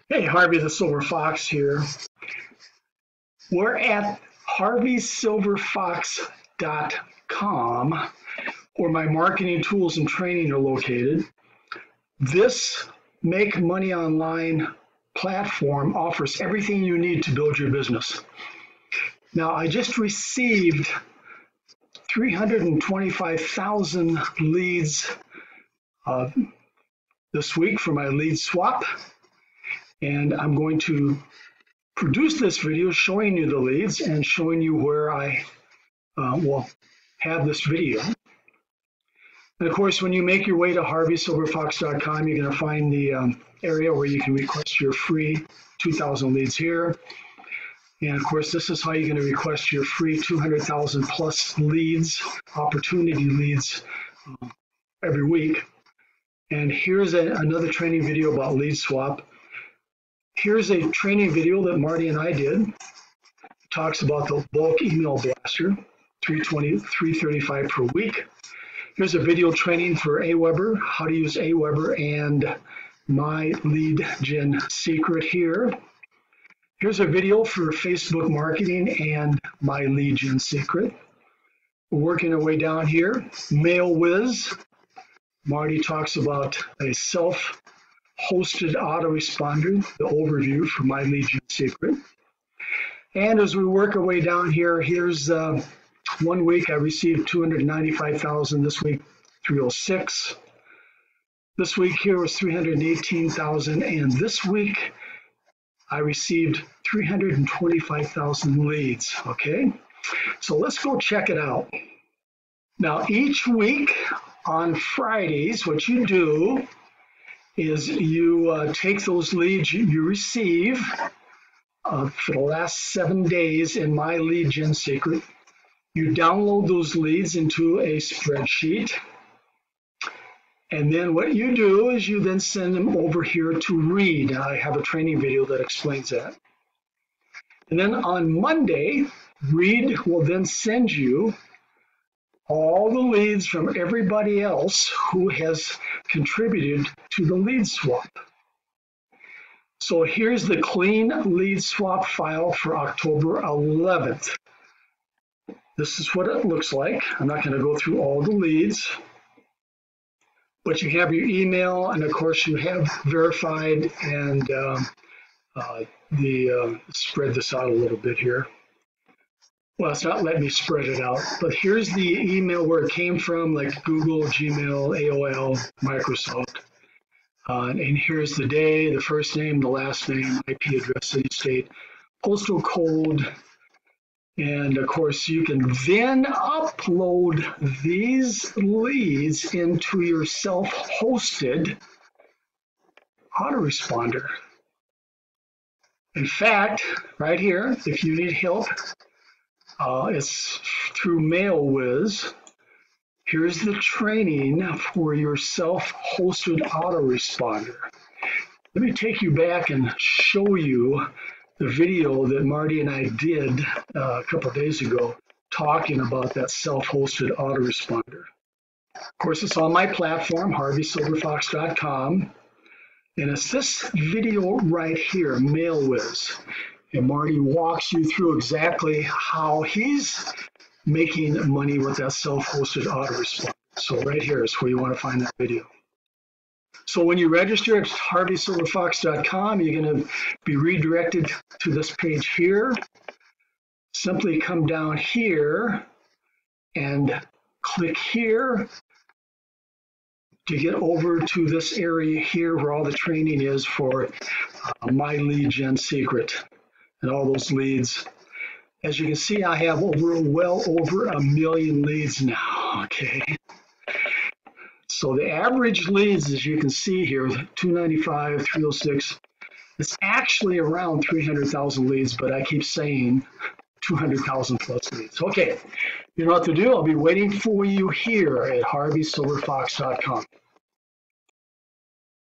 Hey, Harvey the Silver Fox here. We're at HarveySilverFox.com, where my marketing tools and training are located. This Make Money Online platform offers everything you need to build your business. Now, I just received 325,000 leads this week for my lead swap. And I'm going to produce this video showing you the leads and showing you where I will have this video. And of course, when you make your way to HarveySilverFox.com, you're going to find the area where you can request your free 2,000 leads here. And of course, this is how you're going to request your free 200,000 plus leads, opportunity leads every week. And here's another training video about lead swap. Here's a training video that Marty and I did. It talks about the bulk email blaster, $335 per week. Here's a video training for Aweber, how to use Aweber and my lead gen secret here. Here's a video for Facebook marketing and my lead gen secret. We're working our way down here. MailWiz. Marty talks about a self-hosted autoresponder, the overview for my lead gen secret. And as we work our way down here, here's 1 week I received 295,000. This week 306. This week here was 318,000, and this week I received 325,000 leads. Okay, so let's go check it out. Now each week on Fridays, what you do is you take those leads you receive for the last 7 days in my lead gen secret. You download those leads into a spreadsheet. And then what you do is you then send them over here to Read. I have a training video that explains that. And then on Monday, Read will then send you all the leads from everybody else who has contributed to the lead swap. So here's the clean lead swap file for October 11th. This is what it looks like. I'm not going to go through all the leads, but you have your email, and of course you have verified, and spread this out a little bit here. Well, it's not letting me spread it out, but here's the email where it came from, like Google, Gmail, AOL, Microsoft. And here's the day, the first name, the last name, IP address, city, state, postal code. And of course, you can then upload these leads into your self-hosted autoresponder. In fact, right here, if you need help, it's through MailWiz. Here's the training for your self-hosted autoresponder. Let me take you back and show you the video that Marty and I did a couple of days ago talking about that self-hosted autoresponder. Of course, it's on my platform, HarveySilverFox.com. And it's this video right here, MailWiz. And Marty walks you through exactly how he's making money with that self-hosted autoresponder. So right here is where you want to find that video. So when you register at HarveySilverFox.com, you're going to be redirected to this page here. Simply come down here and click here to get over to this area here where all the training is for my lead gen secret and all those leads. As you can see, I have well over 1 million leads now, okay? So the average leads, as you can see here, 295, 306, it's actually around 300,000 leads, but I keep saying 200,000 plus leads. Okay, you know what to do. I'll be waiting for you here at HarveySilverFox.com.